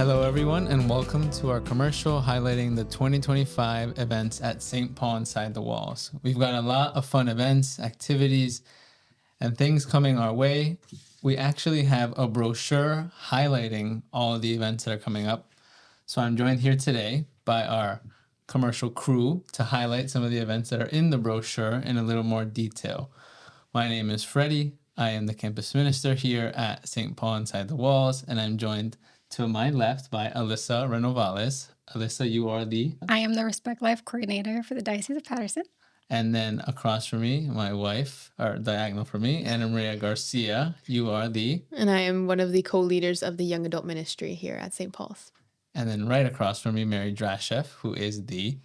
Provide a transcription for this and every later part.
Hello, everyone, and welcome to our commercial highlighting the 2025 events at St. Paul Inside the Walls. We've got a lot of fun events, activities, and things coming our way. We actually have a brochure highlighting all of the events that are coming up. So I'm joined here today by our commercial crew to highlight some of the events that are in the brochure in a little more detail. My name is Freddy. I am the campus minister here at St. Paul Inside the Walls, and I'm joined to my left by Alyssa Renovales. Alyssa, you are I am the Respect Life coordinator for the Diocese of Patterson. And then across from me, my wife, or diagonal from me, Annamaria Garcia. You are And I am one of the co-leaders of the Young Adult Ministry here at St. Paul's. And then right across from me, Mary Drasheff, who is the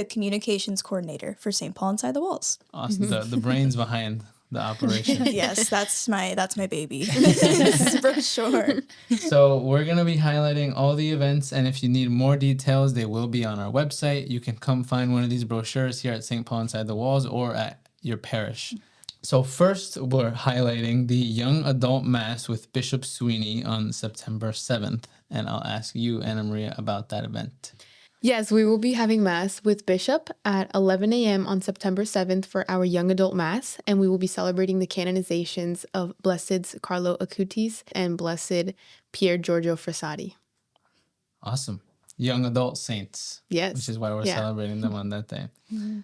communications coordinator for St. Paul Inside the Walls. Awesome. The brains behind the operation. Yes, that's my baby. For sure. So we're going to be highlighting all the events, and if you need more details, they will be on our website. You can come find one of these brochures here at St. Paul Inside the Walls or at your parish. So first, we're highlighting the Young Adult Mass with Bishop Sweeney on September 7th, and I'll ask you, Annamaria, about that event. Yes, we will be having Mass with Bishop at 11 a.m. on September 7th for our Young Adult Mass, and we will be celebrating the canonizations of Blessed Carlo Acutis and Blessed Pier Giorgio Frassati. Awesome. Young Adult Saints. Yes. Which is why we're celebrating them on that day. Mm-hmm.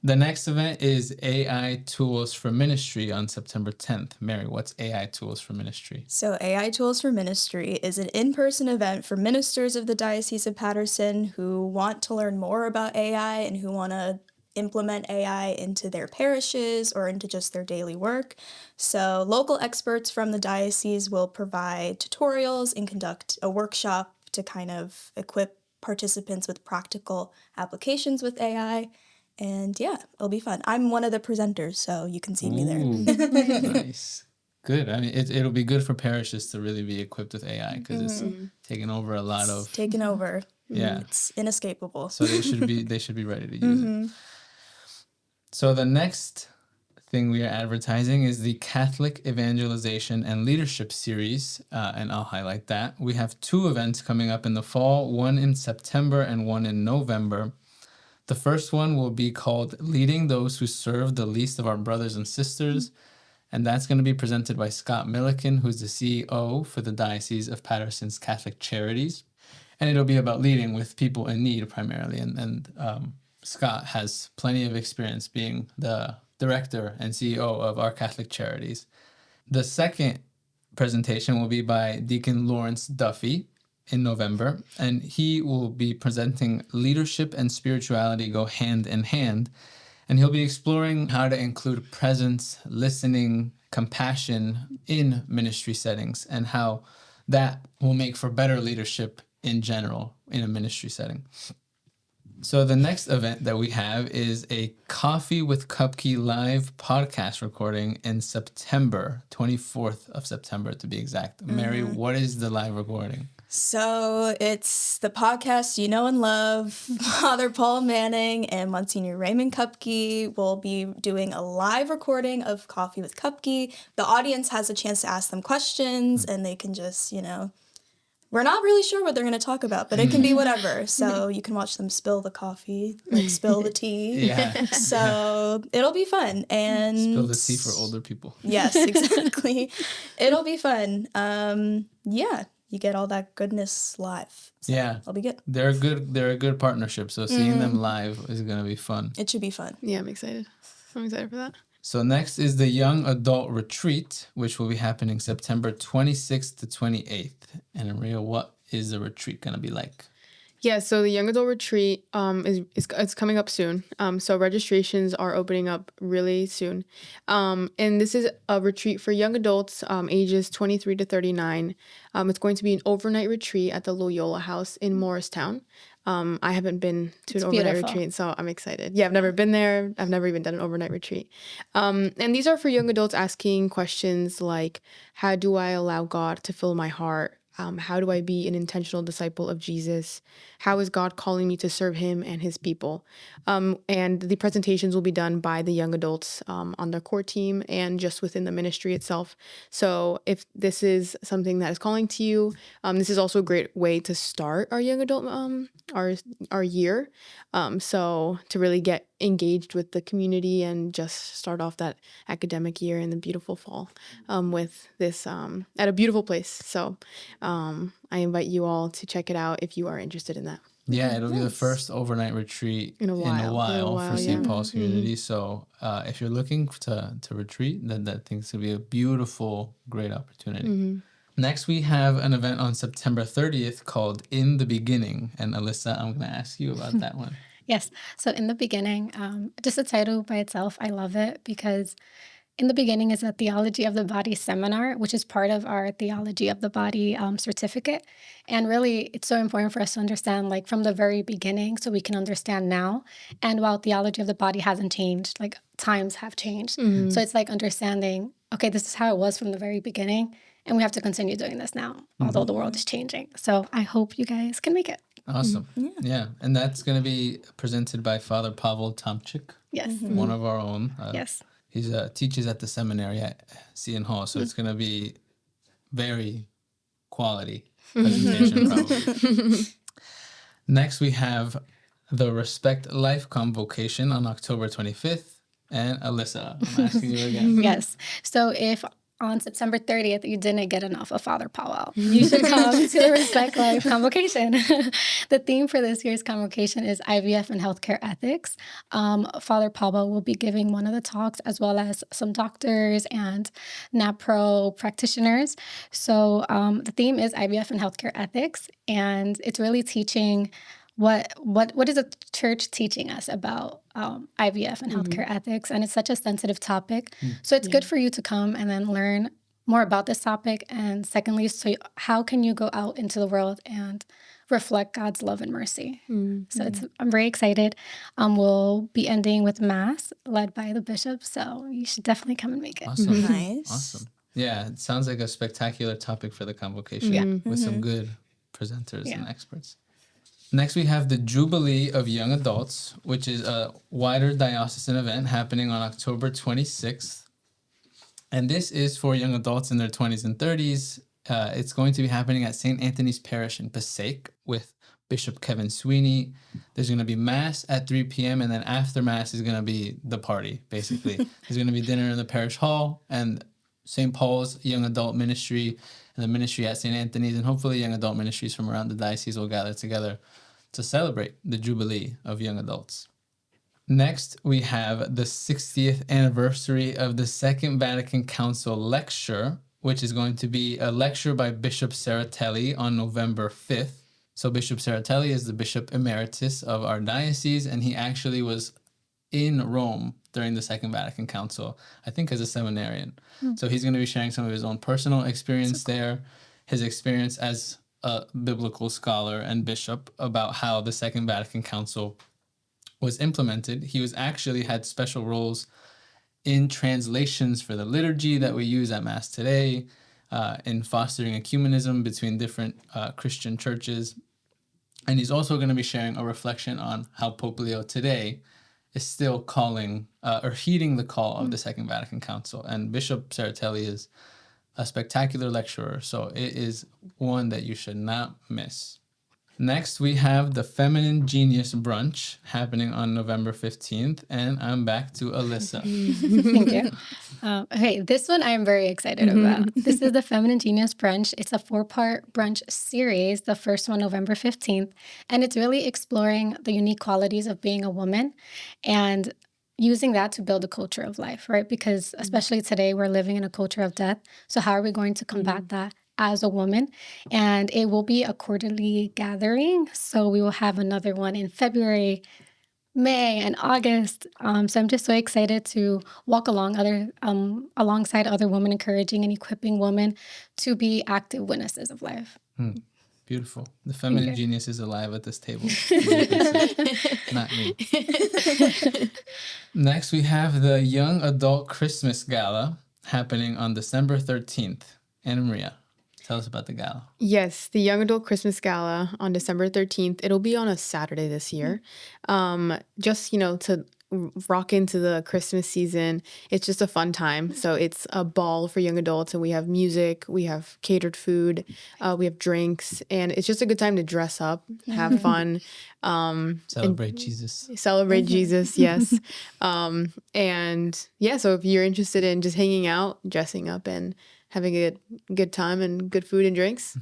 The next event is AI Tools for Ministry on September 10th. Mary, what's AI Tools for Ministry? So AI Tools for Ministry is an in-person event for ministers of the Diocese of Patterson who want to learn more about AI and who want to implement AI into their parishes or into just their daily work. So local experts from the diocese will provide tutorials and conduct a workshop to kind of equip participants with practical applications with AI. And yeah, it'll be fun. I'm one of the presenters, so you can see me there. Nice. Good. I mean, it'll be good for parishes to really be equipped with AI because it's taking over a lot of... Taking over. Yeah. It's inescapable. So they should be ready to use it. So the next thing we are advertising is the Catholic Evangelization and Leadership Series, and I'll highlight that. We have 2 events coming up in the fall, one in September and one in November. The first one will be called Leading Those Who Serve the Least of Our Brothers and Sisters, and that's going to be presented by Scott Milliken, who's the CEO for the Diocese of Patterson's Catholic Charities. And it'll be about leading with people in need primarily, and Scott has plenty of experience being the director and CEO of our Catholic Charities. The second presentation will be by Deacon Lawrence Duffy in November, and he will be presenting Leadership and Spirituality Go Hand in Hand, and he'll be exploring how to include presence, listening, compassion in ministry settings, and how that will make for better leadership in general in a ministry setting. So the next event that we have is a Coffee with Kupke live podcast recording in September, 24th of September to be exact. Mary, what is the live recording? So it's the podcast you know and love. Father Paul Manning and Monsignor Raymond Kupke will be doing a live recording of Coffee with Kupke. The audience has a chance to ask them questions, and they can just, we're not really sure what they're going to talk about, but it can be whatever. So you can watch them spill the coffee, spill the tea. Yeah. So it'll be fun. And spill the tea for older people. Yes, exactly. It'll be fun. Yeah. You get all that goodness live. So it'll be good. They're a good partnership. So seeing them live is going to be fun. It should be fun. Yeah, I'm excited for that. So next is the Young Adult Retreat, which will be happening September 26th to 28th. And Maria, what is the retreat going to be like? Yeah, so the Young Adult Retreat is coming up soon. So registrations are opening up really soon. And this is a retreat for young adults ages 23 to 39. It's going to be an overnight retreat at the Loyola House in Morristown. I haven't been to an overnight retreat, so I'm excited. Yeah, I've never been there. I've never even done an overnight retreat. And these are for young adults asking questions like, how do I allow God to fill my heart how do I be an intentional disciple of Jesus? How is God calling me to serve him and his people? And the presentations will be done by the young adults on their core team and just within the ministry itself. So if this is something that is calling to you, this is also a great way to start our young adult our year. So to really get engaged with the community and just start off that academic year in the beautiful fall with this at a beautiful place. So I invite you all to check it out if you are interested in that. Yeah, it'll be the first overnight retreat In a while, for St. Paul's yeah. community. So if you're looking to retreat, then that thing's going to be a beautiful, great opportunity. Next, we have an event on September 30th called In the Beginning. And Alyssa, I'm going to ask you about that one. Yes. So in the beginning, just the title by itself, I love it because in the beginning is a Theology of the Body seminar, which is part of our Theology of the Body certificate. And really, it's so important for us to understand like from the very beginning so we can understand now. And while Theology of the Body hasn't changed, like times have changed. So it's like understanding, okay, this is how it was from the very beginning. And we have to continue doing this now, although the world is changing. So I hope you guys can make it. Awesome. Yeah. And that's going to be presented by Father Pavel Tomczyk, Yes. one of our own. Yes. He teaches at the seminary at Seton Hall, so it's going to be very quality presentation probably. Next, we have the Respect Life Convocation on October 25th. And Alyssa, I'm asking you again. Yes. So if on September 30th, you didn't get enough of Father Powell, you should come to the Respect Life Convocation. The theme for this year's convocation is IVF and healthcare ethics. Father Powell will be giving one of the talks as well as some doctors and NAPRO practitioners. So the theme is IVF and healthcare ethics, and it's really teaching what is the church teaching us about IVF and healthcare ethics? And it's such a sensitive topic. So it's good for you to come and then learn more about this topic. And secondly, so how can you go out into the world and reflect God's love and mercy? So I'm very excited. We'll be ending with Mass led by the bishop. So you should definitely come and make it. Awesome. Nice. Awesome. Yeah, it sounds like a spectacular topic for the convocation with some good presenters and experts. Next, we have the Jubilee of Young Adults, which is a wider diocesan event happening on October 26th. And this is for young adults in their 20s and 30s. It's going to be happening at St. Anthony's Parish in Passaic with Bishop Kevin Sweeney. There's going to be Mass at 3 p.m. and then after Mass is going to be the party, basically. There's going to be dinner in the parish hall and St. Paul's Young Adult Ministry and the ministry at St. Anthony's, and hopefully young adult ministries from around the diocese will gather together to celebrate the Jubilee of Young Adults. Next, we have the 60th anniversary of the Second Vatican Council lecture, which is going to be a lecture by Bishop Saratelli on November 5th. So Bishop Saratelli is the Bishop Emeritus of our diocese, and he actually was in Rome during the Second Vatican Council, I think as a seminarian. So he's going to be sharing some of his own personal experience there, his experience as a biblical scholar and bishop about how the Second Vatican Council was implemented. He was actually had special roles in translations for the liturgy that we use at Mass today, in fostering ecumenism between different Christian churches. And he's also going to be sharing a reflection on how Pope Leo today is still calling or heeding the call of the Second Vatican Council. And Bishop Saratelli is a spectacular lecturer, so it is one that you should not miss. Next, we have the Feminine Genius Brunch happening on November 15th, and I'm back to Alyssa. Thank you. Okay, this one I am very excited about. This is the Feminine Genius Brunch. It's a 4-part brunch series, the first one November 15th, and it's really exploring the unique qualities of being a woman and using that to build a culture of life, right? Because especially today, we're living in a culture of death. So how are we going to combat that as a woman? And it will be a quarterly gathering. So we will have another one in February, May, and August. So I'm just so excited to walk alongside other women, encouraging and equipping women to be active witnesses of life. Beautiful. The feminine genius is alive at this table. Not me. Next, we have the Young Adult Christmas Gala happening on December 13th. Annamaria. Tell us about the gala. Yes, the Young Adult Christmas Gala on December 13th. It'll be on a Saturday this year. Just, to rock into the Christmas season. It's just a fun time. So it's a ball for young adults, and we have music, we have catered food, we have drinks, and it's just a good time to dress up, have fun. Celebrate Jesus. Celebrate Jesus, yes. And yeah, so if you're interested in just hanging out, dressing up, and having a good time and good food and drinks,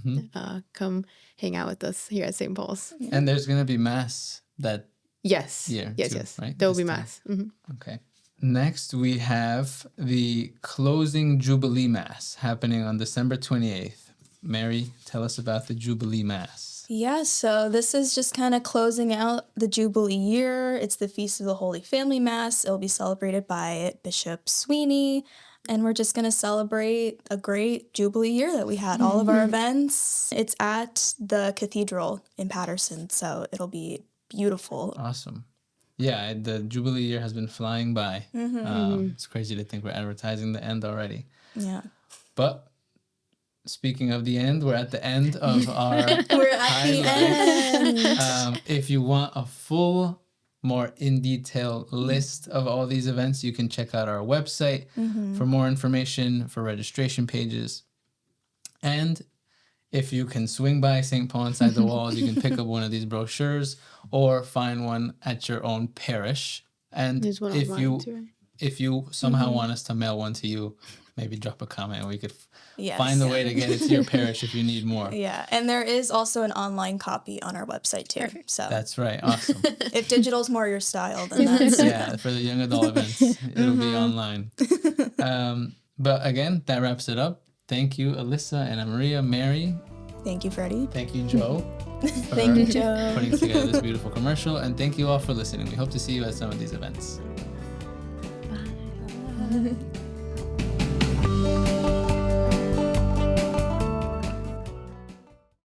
come hang out with us here at St. Paul's. And there's going to be Mass that Yes. year Yes, too, yes. right? There will This be time. Mass. Mhm. Okay. Next, we have the closing Jubilee Mass happening on December 28th. Mary, tell us about the Jubilee Mass. Yeah, so this is just kind of closing out the Jubilee year. It's the Feast of the Holy Family Mass. It'll be celebrated by Bishop Sweeney. And we're just going to celebrate a great Jubilee year that we had. All of our events. It's at the cathedral in Patterson, so it'll be beautiful. Awesome. Yeah, the Jubilee year has been flying by. It's crazy to think we're advertising the end already. Yeah. But speaking of the end, we're at the end of our We're at the end. if you want a full, more in detail list of all these events, you can check out our website for more information, for registration pages. And if you can swing by St. Paul Inside the Walls, you can pick up one of these brochures or find one at your own parish. And There's one if online you too, right? if you somehow want us to mail one to you, maybe drop a comment and we could Yes. find a way to get it to your parish if you need more. Yeah, and there is also an online copy on our website too. Perfect. So That's right. Awesome. if digital's more your style, then that's Yeah, for the young adult events, it'll be online. But again, that wraps it up. Thank you, Alyssa and Annamaria, Mary. Thank you, Freddy. Thank you, Joe. Thank you, Joe. Putting together this beautiful commercial. And thank you all for listening. We hope to see you at some of these events. Bye.